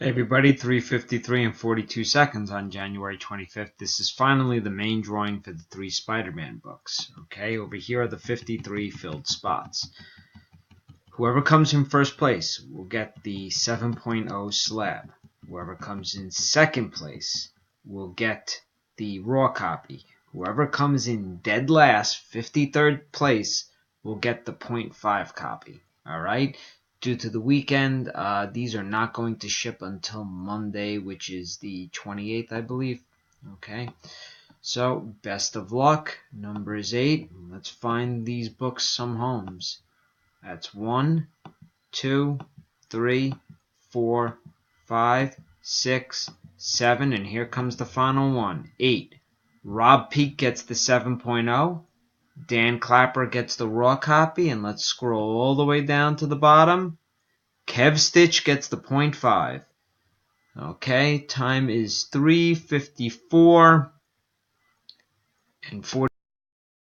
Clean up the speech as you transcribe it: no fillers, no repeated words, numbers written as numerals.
Hey everybody, 3:53 and 42 seconds on January 25th. This is finally the main drawing for the 3 Spider-Man books. Okay, over here are the 53 filled spots. Whoever comes in first place will get the 7.0 slab. Whoever comes in second place will get the raw copy. Whoever comes in dead last, 53rd place, will get the 0.5 copy. Alright? Due to the weekend, these are not going to ship until Monday, which is the 28th, I believe. Okay, so best of luck. Number is 8. Let's find these books some homes. That's 1, 2, 3, 4, 5, 6, 7, and here comes the final one, 8. Rob Peak gets the 7.0. Dan Clapper gets the raw copy, and let's scroll all the way down to the bottom. Kev Stitch gets the 0.5. Okay, time is 3:54 and 40.